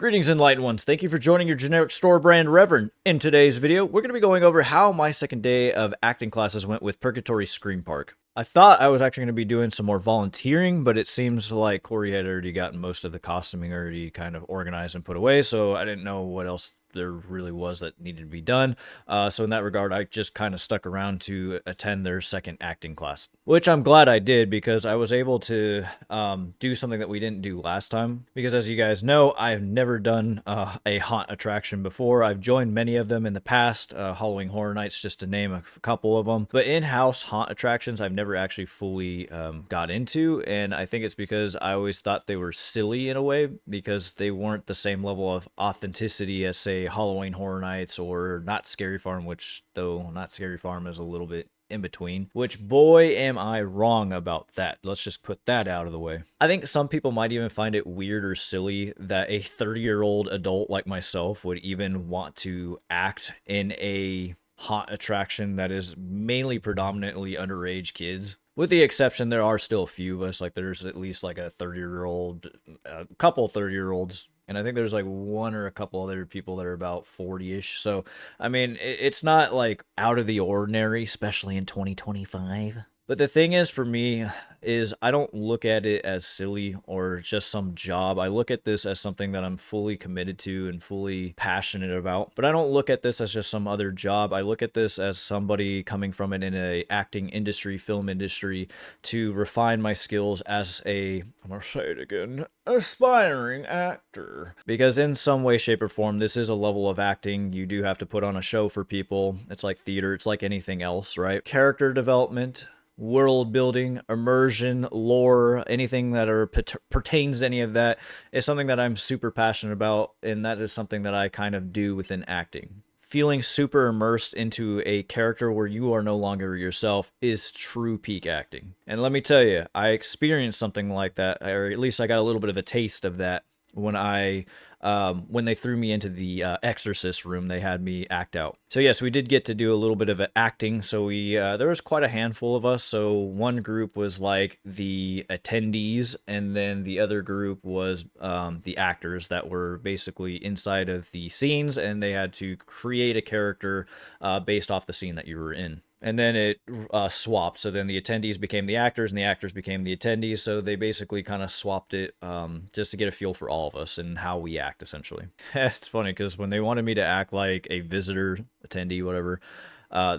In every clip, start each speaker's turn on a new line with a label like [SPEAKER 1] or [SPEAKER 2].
[SPEAKER 1] Greetings, enlightened ones. Thank you for joining your generic store brand Reverend. In today's video, we're going to be going over how my second day of acting classes went with Purgatory Scream Park. I thought I was actually going to be doing some more volunteering, but it seems like Corey had already gotten most of the costuming already kind of organized and put away, so I didn't know what else there really was that needed to be done. So in that regard, I just kind of stuck around to attend their second acting class, which I'm glad I did because I was able to do something that we didn't do last time. Because as you guys know, I've never done a haunt attraction before. I've joined many of them in the past, Halloween Horror Nights, just to name a couple of them. But in-house haunt attractions, I've never actually fully got into, and I think it's because I always thought they were silly in a way because they weren't the same level of authenticity as, say, Halloween Horror Nights or Not Scary Farm, which, though Not Scary Farm is a little bit in between, which boy am I wrong about that. Let's just put that out of the way. I think some people might even find it weird or silly that a 30-year-old adult like myself would even want to act in a haunt attraction that is mainly predominantly underage kids. With the exception, there are still a few of us, like there's at least like a 30-year-old, a couple 30-year-olds, and I think there's like one or a couple other people that are about 40-ish. So, I mean, it's not like out of the ordinary, especially in 2025. But the thing is, for me, is I don't look at it as silly or just some job. I look at this as something that I'm fully committed to and fully passionate about. But I don't look at this as just some other job. I look at this as somebody coming from it in a acting industry, film industry, to refine my skills as a, I'm gonna say it again, aspiring actor. Because in some way, shape, or form, this is a level of acting. You do have to put on a show for people. It's like theater. It's like anything else, right? Character development, world building, immersion, lore, anything that pertains to any of that is something that I'm super passionate about, and that is something that I kind of do within acting. Feeling super immersed into a character where you are no longer yourself is true peak acting. And let me tell you, I experienced something like that, or at least I got a little bit of a taste of that when they threw me into the exorcist room. They had me act out. So yes, we did get to do a little bit of acting. So there was quite a handful of us. So one group was like the attendees, and then the other group was the actors that were basically inside of the scenes, and they had to create a character based off the scene that you were in. And then it swapped. So then the attendees became the actors and the actors became the attendees. So they basically kind of swapped it just to get a feel for all of us and how we act, essentially. It's funny because when they wanted me to act like a visitor, attendee, whatever,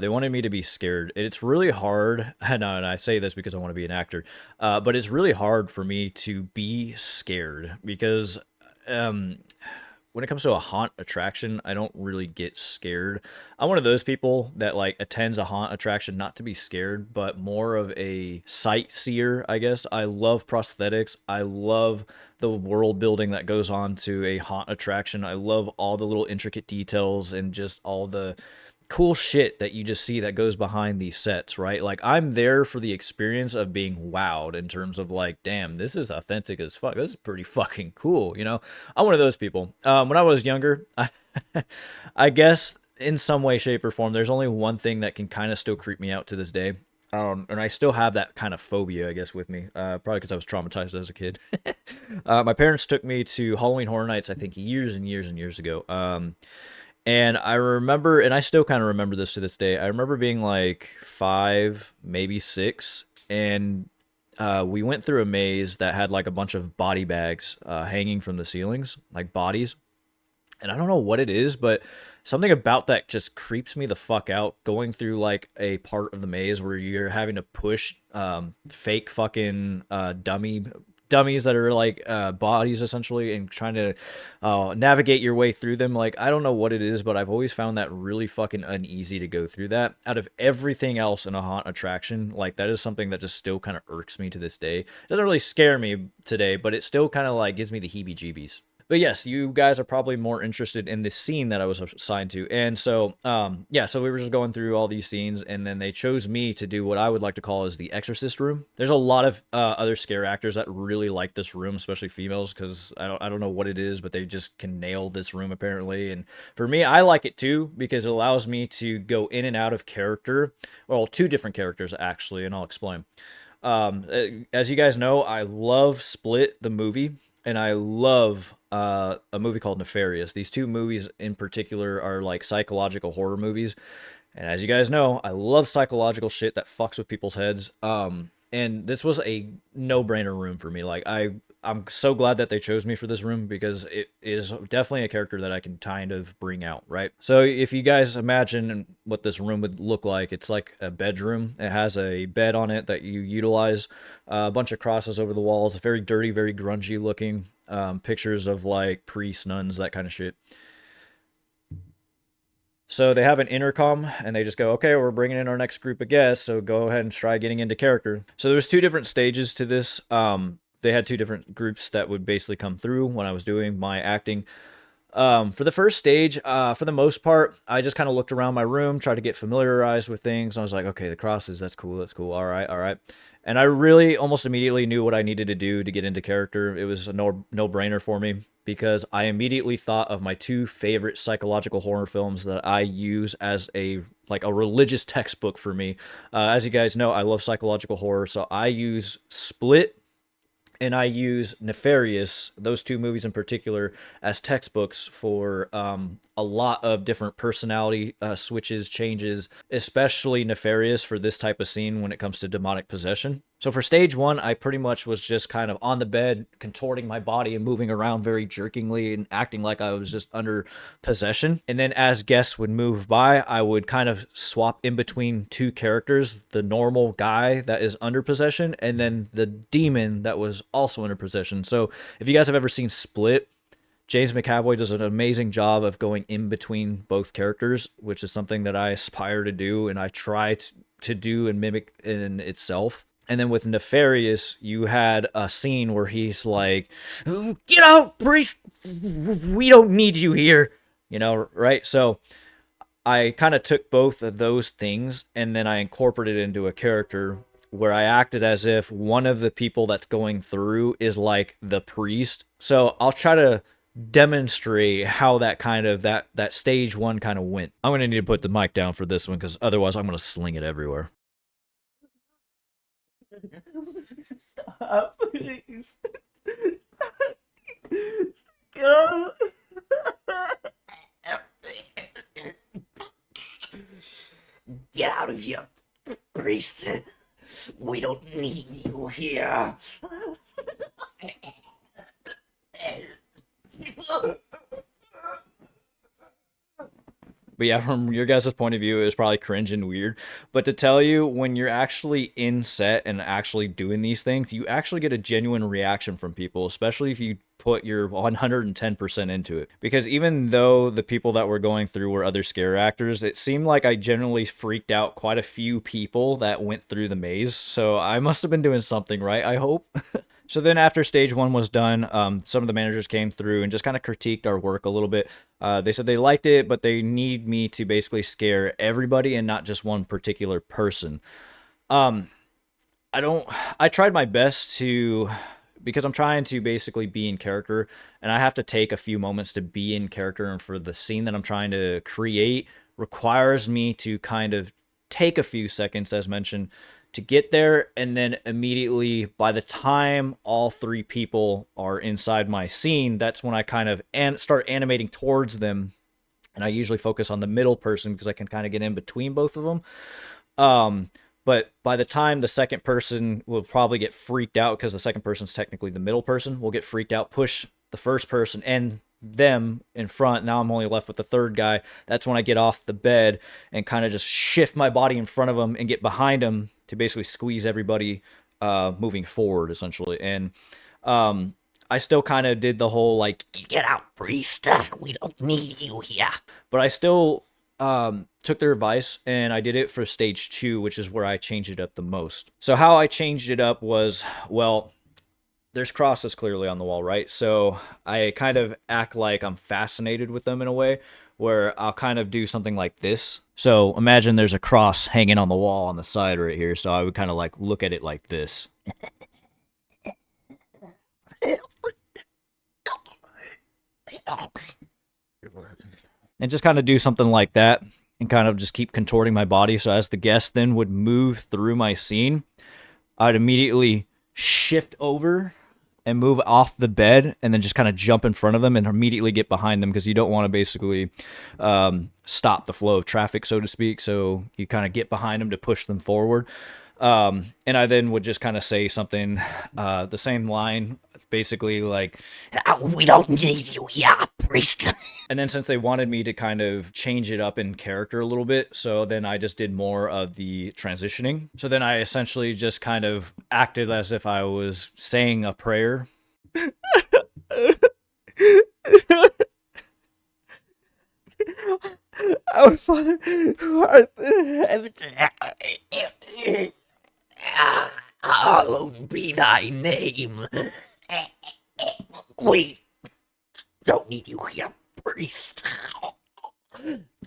[SPEAKER 1] they wanted me to be scared. It's really hard, and I say this because I want to be an actor, but it's really hard for me to be scared because when it comes to a haunt attraction, I don't really get scared. I'm one of those people that like attends a haunt attraction not to be scared, but more of a sightseer, I guess. I love prosthetics. I love the world building that goes on to a haunt attraction. I love all the little intricate details and just all the cool shit that you just see that goes behind these sets, right? Like, I'm there for the experience of being wowed in terms of like, damn, this is authentic as fuck. This is pretty fucking cool, you know? I'm one of those people. When I was younger, I guess in some way, shape, or form, there's only one thing that can kind of still creep me out to this day. And I still have that kind of phobia, I guess, with me, probably because I was traumatized as a kid. My parents took me to Halloween Horror Nights, I think, years and years and years ago. And I remember, and I still kind of remember this to this day, I remember being like 5, maybe 6, and we went through a maze that had like a bunch of body bags hanging from the ceilings, like bodies. And I don't know what it is, but something about that just creeps me the fuck out, going through like a part of the maze where you're having to push fake fucking dummies that are like bodies essentially, and trying to navigate your way through them. Like, I don't know what it is, but I've always found that really fucking uneasy to go through that. Out of everything else in a haunt attraction, like, that is something that just still kind of irks me to this day. It doesn't really scare me today, but it still kind of like gives me the heebie-jeebies. But yes, you guys are probably more interested in this scene that I was assigned to. And so, yeah, so we were just going through all these scenes, and then they chose me to do what I would like to call as the exorcist room. There's a lot of other scare actors that really like this room, especially females, because I don't know what it is, but they just can nail this room, apparently. And for me, I like it too, because it allows me to go in and out of character. Well, 2 different characters, actually, and I'll explain. As you guys know, I love Split, the movie. and I love a movie called Nefarious. These two movies in particular are like psychological horror movies. And as you guys know, I love psychological shit that fucks with people's heads. And this was a no-brainer room for me. Like I'm so glad that they chose me for this room because it is definitely a character that I can kind of bring out, right? So if you guys imagine what this room would look like, it's like a bedroom. It has a bed on it that you utilize, a bunch of crosses over the walls, very dirty, very grungy looking, pictures of like priests, nuns, that kind of shit. So they have an intercom and they just go, okay, we're bringing in our next group of guests. So go ahead and try getting into character. So there's two different stages to this. They had two different groups that would basically come through when I was doing my acting. For the first stage, for the most part, I just kind of looked around my room, tried to get familiarized with things. I was like, okay, the crosses, that's cool, that's cool. All right, all right. And I really almost immediately knew what I needed to do to get into character. It was a no-brainer for me because I immediately thought of my two favorite psychological horror films that I use as a religious textbook for me. As you guys know, I love psychological horror, so I use Split and I use Nefarious, those two movies in particular, as textbooks for a lot of different personality switches, changes, especially Nefarious for this type of scene when it comes to demonic possession. So for stage one, I pretty much was just kind of on the bed, contorting my body and moving around very jerkingly and acting like I was just under possession. And then as guests would move by, I would kind of swap in between two characters, the normal guy that is under possession and then the demon that was also under possession. So if you guys have ever seen Split, James McAvoy does an amazing job of going in between both characters, which is something that I aspire to do and I try to do and mimic in itself. And then with Nefarious, you had a scene where he's like, "Get out, priest! We don't need you here." You know, right? So I kind of took both of those things and then I incorporated it into a character where I acted as if one of the people that's going through is like the priest. So I'll try to demonstrate how that kind of that stage one kind of went. I'm gonna need to put the mic down for this one because otherwise I'm gonna sling it everywhere. Stop, please. Go. Get out of here, priest. We don't need you here. But yeah, from your guys' point of view, it was probably cringe and weird. But to tell you, when you're actually in set and actually doing these things, you actually get a genuine reaction from people, especially if you put your 110% into it. Because even though the people that were going through were other scare actors, it seemed like I generally freaked out quite a few people that went through the maze. So I must have been doing something right, I hope. So then after stage one was done, some of the managers came through and just kind of critiqued our work a little bit. They said they liked it, but they need me to basically scare everybody and not just one particular person. I tried my best to, because I'm trying to basically be in character and I have to take a few moments to be in character, and for the scene that I'm trying to create requires me to kind of take a few seconds, as mentioned, to get there, and then immediately by the time all three people are inside my scene, that's when I kind of start animating towards them, and I usually focus on the middle person because I can kind of get in between both of them. But by the time the second person will probably get freaked out, because the second person's technically the middle person, will get freaked out, push the first person and them in front. Now I'm only left with the third guy. That's when I get off the bed and kind of just shift my body in front of them and get behind them to basically squeeze everybody moving forward, essentially. And I still kind of did the whole, like, get out, priest, we don't need you here. But I still took their advice, and I did it for stage two, which is where I changed it up the most. So how I changed it up was, well, there's crosses clearly on the wall, right? So I kind of act like I'm fascinated with them in a way where I'll kind of do something like this. So imagine there's a cross hanging on the wall on the side right here. So I would kind of like look at it like this. And just kind of do something like that and kind of just keep contorting my body. So as the guest then would move through my scene, I'd immediately shift over and move off the bed and then just kind of jump in front of them and immediately get behind them, because you don't want to basically stop the flow of traffic, so to speak. So you kind of get behind them to push them forward. And I then would just kind of say something, the same line, basically like,
[SPEAKER 2] We don't need you here, priest.
[SPEAKER 1] and then since they wanted me to kind of change it up in character a little bit, so then I just did more of the transitioning. So then I essentially just kind of acted as if I was saying a prayer. Our Father, who art in heaven.
[SPEAKER 2] Hallowed be thy name. We don't need you here, priest.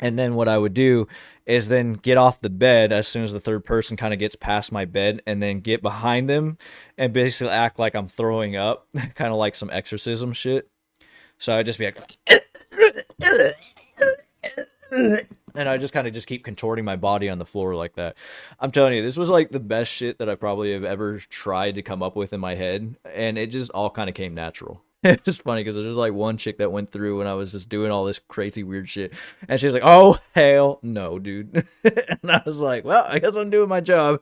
[SPEAKER 1] And then what I would do is then get off the bed as soon as the third person kind of gets past my bed, and then get behind them and basically act like I'm throwing up, kind of like some exorcism shit. So I'd just be like, and I just kind of just keep contorting my body on the floor like that. I'm telling you, this was like the best shit that I probably have ever tried to come up with in my head, and it just all kind of came natural. It's just funny because there's like one chick that went through when I was just doing all this crazy weird shit, and she's like, "Oh hell no, dude!" And I was like, "Well, I guess I'm doing my job."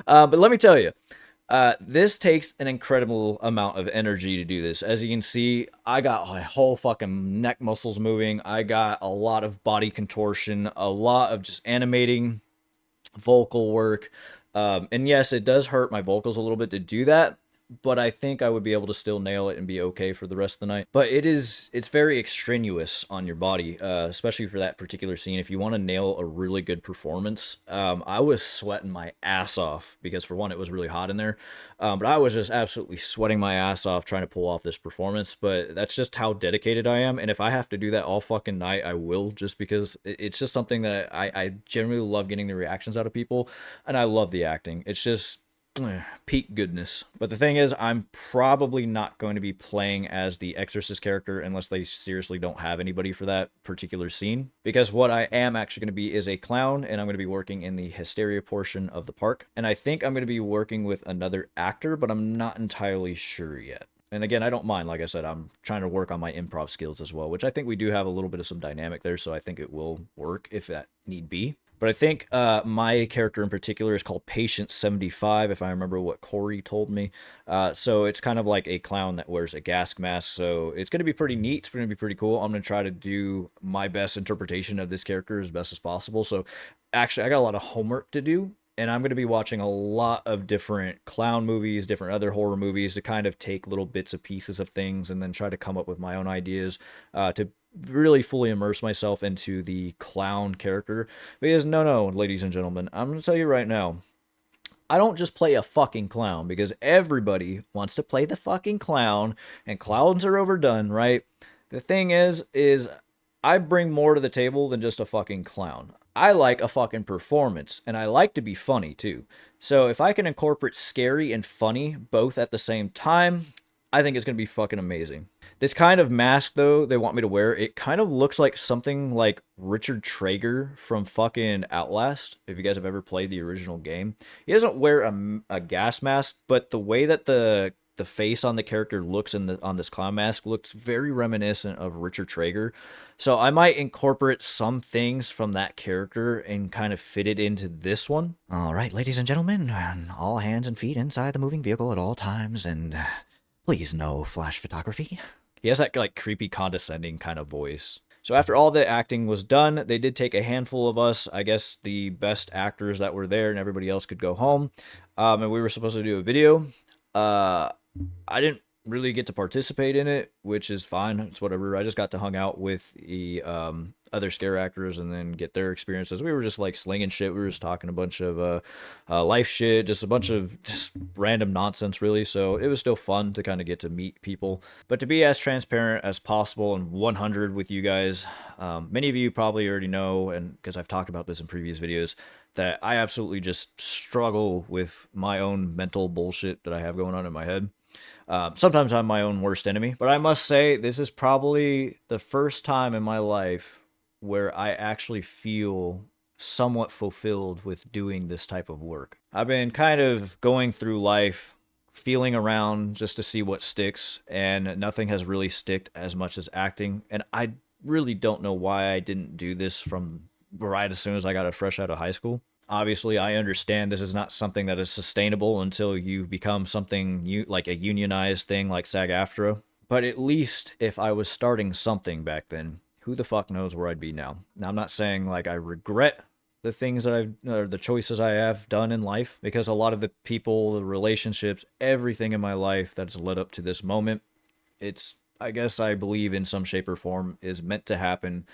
[SPEAKER 1] But let me tell you, this takes an incredible amount of energy to do this. As you can see, I got my whole fucking neck muscles moving. I got a lot of body contortion, a lot of just animating, vocal work. And yes, it does hurt my vocals a little bit to do that, but I think I would be able to still nail it and be okay for the rest of the night. But it's very extraneous on your body, especially for that particular scene. If you want to nail a really good performance, I was sweating my ass off because, for one, it was really hot in there, but I was just absolutely sweating my ass off trying to pull off this performance. But that's just how dedicated I am, and if I have to do that all fucking night, I will, just because it's just something that I generally love getting the reactions out of people, and I love the acting. It's just peak goodness. But the thing is, I'm probably not going to be playing as the Exorcist character unless they seriously don't have anybody for that particular scene, because what I am actually going to be is a clown, and I'm going to be working in the hysteria portion of the park, and I think I'm going to be working with another actor, but I'm not entirely sure yet. And again, I don't mind. Like I said, I'm trying to work on my improv skills as well, which I think we do have a little bit of some dynamic there, so I think it will work if that need be. But I think my character in particular is called Patient 75, if I remember what Corey told me. So it's kind of like a clown that wears a gas mask. So it's going to be pretty neat. It's going to be pretty cool. I'm going to try to do my best interpretation of this character as best as possible. So actually, I got a lot of homework to do. And I'm going to be watching a lot of different clown movies, different other horror movies, to kind of take little bits and pieces of things and then try to come up with my own ideas to really fully immerse myself into the clown character. Because no, ladies and gentlemen, I'm going to tell you right now, I don't just play a fucking clown, because everybody wants to play the fucking clown, and clowns are overdone, right? The thing is I bring more to the table than just a fucking clown. I like a fucking performance, and I like to be funny too. So if I can incorporate scary and funny both at the same time, I think it's going to be fucking amazing. This kind of mask, though, they want me to wear, it kind of looks like something like Richard Traeger from fucking Outlast, if you guys have ever played the original game. He doesn't wear a gas mask, but the way that the face on the character looks on this clown mask looks very reminiscent of Richard Traeger. So I might incorporate some things from that character and kind of fit it into this one. All right, ladies and gentlemen, all hands and feet inside the moving vehicle at all times, and please no flash photography. He has that like creepy condescending kind of voice. So after all the acting was done, they did take a handful of us, I guess the best actors that were there, and everybody else could go home. And we were supposed to do a video. I didn't really get to participate in it, which is fine. It's whatever. I just got to hang out with the other scare actors and then get their experiences. We were just like slinging shit. We were just talking a bunch of life shit, just a bunch of just random nonsense, really. So it was still fun to kind of get to meet people. But to be as transparent as possible and 100 with you guys, many of you probably already know, and because I've talked about this in previous videos, that I absolutely just struggle with my own mental bullshit that I have going on in my head. Sometimes I'm my own worst enemy, but I must say this is probably the first time in my life where I actually feel somewhat fulfilled with doing this type of work. I've been kind of going through life feeling around just to see what sticks, and nothing has really sticked as much as acting. And I really don't know why I didn't do this from right as soon as I got it fresh out of high school. Obviously, I understand this is not something that is sustainable until you become something like a unionized thing like SAG-AFTRA. But at least if I was starting something back then, who the fuck knows where I'd be now. Now, I'm not saying like I regret the things that or the choices I have done in life, because a lot of the people, the relationships, everything in my life that's led up to this moment, it's, I guess I believe in some shape or form, is meant to happen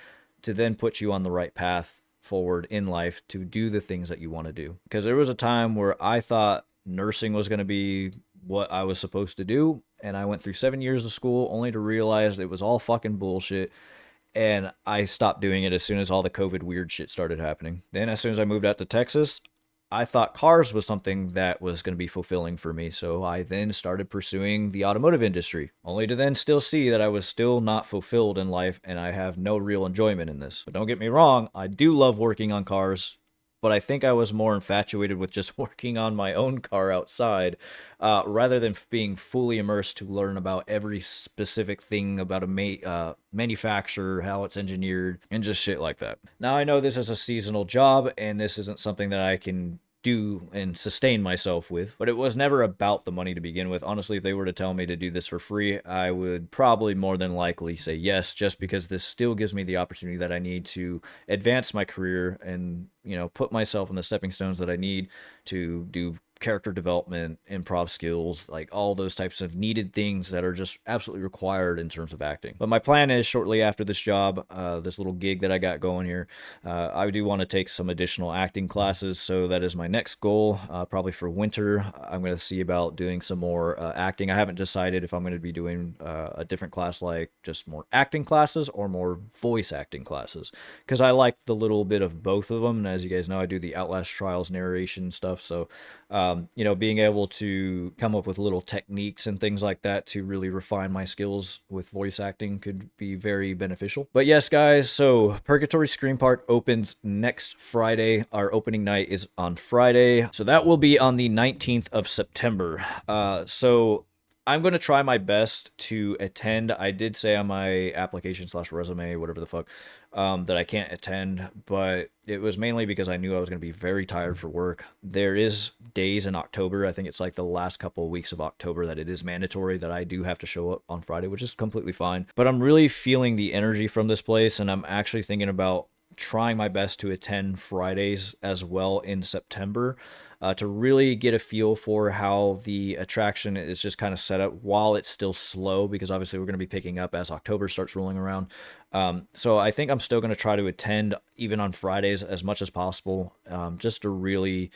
[SPEAKER 1] to then put you on the right path forward in life to do the things that you want to do. Because there was a time where I thought nursing was going to be what I was supposed to do, and I went through 7 years of school only to realize it was all fucking bullshit. And I stopped doing it as soon as all the COVID weird shit started happening. Then, as soon as I moved out to Texas, I thought cars was something that was going to be fulfilling for me. So I then started pursuing the automotive industry, only to then still see that I was still not fulfilled in life and I have no real enjoyment in this. But don't get me wrong, I do love working on cars, but I think I was more infatuated with just working on my own car outside, rather than being fully immersed to learn about every specific thing about a manufacturer, how it's engineered, and just shit like that. Now, I know this is a seasonal job, and this isn't something that I can do and sustain myself with, but it was never about the money to begin with. Honestly, if they were to tell me to do this for free, I would probably more than likely say yes, just because this still gives me the opportunity that I need to advance my career and, put myself in the stepping stones that I need to do character development, improv skills, like all those types of needed things that are just absolutely required in terms of acting. But my plan is, shortly after this job, this little gig that I got going here, I do want to take some additional acting classes. So that is my next goal. Probably for winter, I'm going to see about doing some more acting. I haven't decided if I'm going to be doing a different class, like just more acting classes or more voice acting classes, because I like the little bit of both of them. And as you guys know, I do the Outlast Trials narration stuff. So being able to come up with little techniques and things like that to really refine my skills with voice acting could be very beneficial. But yes, guys, so Purgatory Scream Park opens next Friday. Our opening night is on Friday. So that will be on the 19th of September. So I'm going to try my best to attend. I did say on my application / resume, whatever the fuck, that I can't attend, but it was mainly because I knew I was going to be very tired for work. There is days in October, I think it's like the last couple of weeks of October, that it is mandatory that I do have to show up on Friday, which is completely fine. But I'm really feeling the energy from this place, and I'm actually thinking about trying my best to attend Fridays as well in September, to really get a feel for how the attraction is just kind of set up while it's still slow, because obviously we're going to be picking up as October starts rolling around. So I think I'm still going to try to attend even on Fridays as much as possible, just to really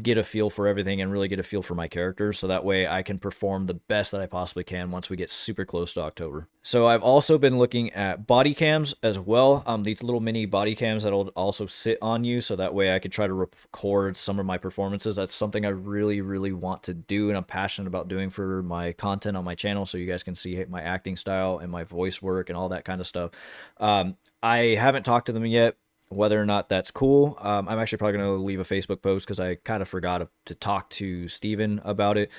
[SPEAKER 1] get a feel for everything and really get a feel for my characters, so that way I can perform the best that I possibly can once we get super close to October. So I've also been looking at body cams as well, these little mini body cams that'll also sit on you, so that way I could try to record some of my performances. That's something I really, really want to do, and I'm passionate about doing for my content on my channel, so you guys can see my acting style and my voice work and all that kind of stuff. I haven't talked to them yet whether or not that's cool. I'm actually probably going to leave a Facebook post, because I kind of forgot to talk to Steven about it.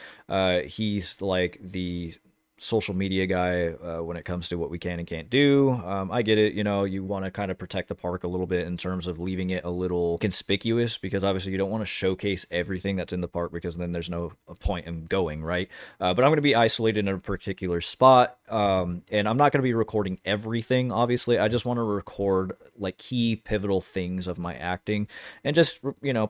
[SPEAKER 1] He's like the social media guy when it comes to what we can and can't do. I get it, you want to kind of protect the park a little bit in terms of leaving it a little conspicuous, because obviously you don't want to showcase everything that's in the park, because then there's no point in going, right? But I'm going to be isolated in a particular spot, and I'm not going to be recording everything, obviously. I just want to record like key pivotal things of my acting and just,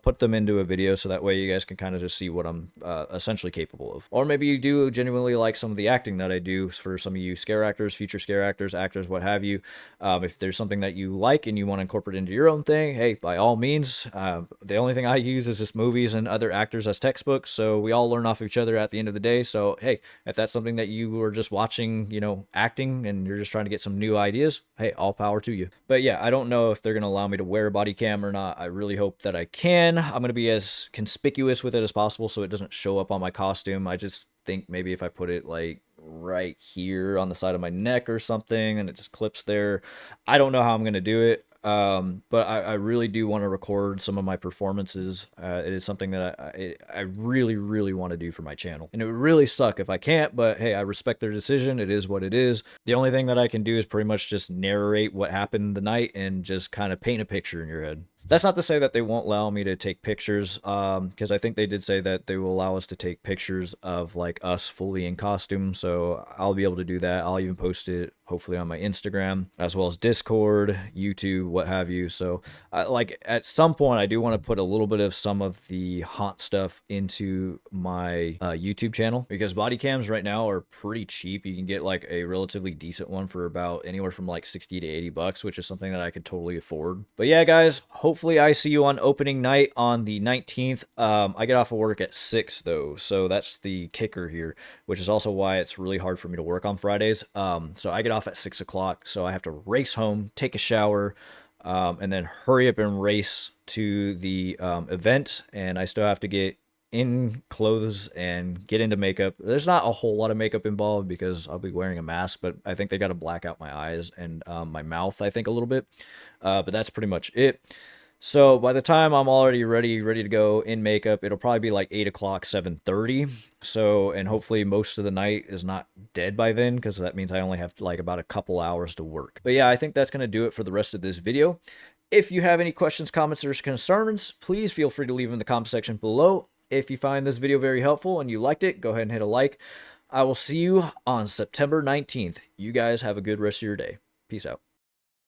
[SPEAKER 1] put them into a video, so that way you guys can kind of just see what I'm essentially capable of. Or maybe you do genuinely like some of the acting that I do for some of you scare actors, future scare actors, what have you. If there's something that you like and you want to incorporate into your own thing, hey, by all means. The only thing I use is just movies and other actors as textbooks, so we all learn off each other at the end of the day. So hey, if that's something that you were just watching, acting, and you're just trying to get some new ideas, hey, all power to you. But yeah, I don't know if they're going to allow me to wear a body cam or not. I really hope that I can. I'm going to be as conspicuous with it as possible so it doesn't show up on my costume. I just think maybe if I put it like right here on the side of my neck or something and it just clips there, I don't know how I'm going to do it. But I really do want to record some of my performances. It is something that I really, really want to do for my channel. And it would really suck if I can't, but hey, I respect their decision. It is what it is. The only thing that I can do is pretty much just narrate what happened the night and just kind of paint a picture in your head. That's not to say that they won't allow me to take pictures, because I think they did say that they will allow us to take pictures of like us fully in costume. So I'll be able to do that. I'll even post it hopefully on my Instagram as well as Discord, YouTube, what have you. So like at some point, I do want to put a little bit of some of the haunt stuff into my YouTube channel, because body cams right now are pretty cheap. You can get like a relatively decent one for about anywhere from like 60 to 80 bucks, which is something that I could totally afford. But yeah, guys, hopefully I see you on opening night on the 19th. I get off of work at 6 though, so that's the kicker here, which is also why it's really hard for me to work on Fridays. So I get off at 6 o'clock, so I have to race home, take a shower, and then hurry up and race to the event. And I still have to get in clothes and get into makeup. There's not a whole lot of makeup involved because I'll be wearing a mask, but I think they got to black out my eyes and my mouth, I think, a little bit. But that's pretty much it. So by the time I'm already ready to go in makeup, it'll probably be like 8 o'clock, 7:30. So, and hopefully most of the night is not dead by then, because that means I only have like about a couple hours to work. But yeah, I think that's going to do it for the rest of this video. If you have any questions, comments, or concerns, please feel free to leave them in the comment section below. If you find this video very helpful and you liked it, go ahead and hit a like. I will see you on September 19th. You guys have a good rest of your day. Peace out.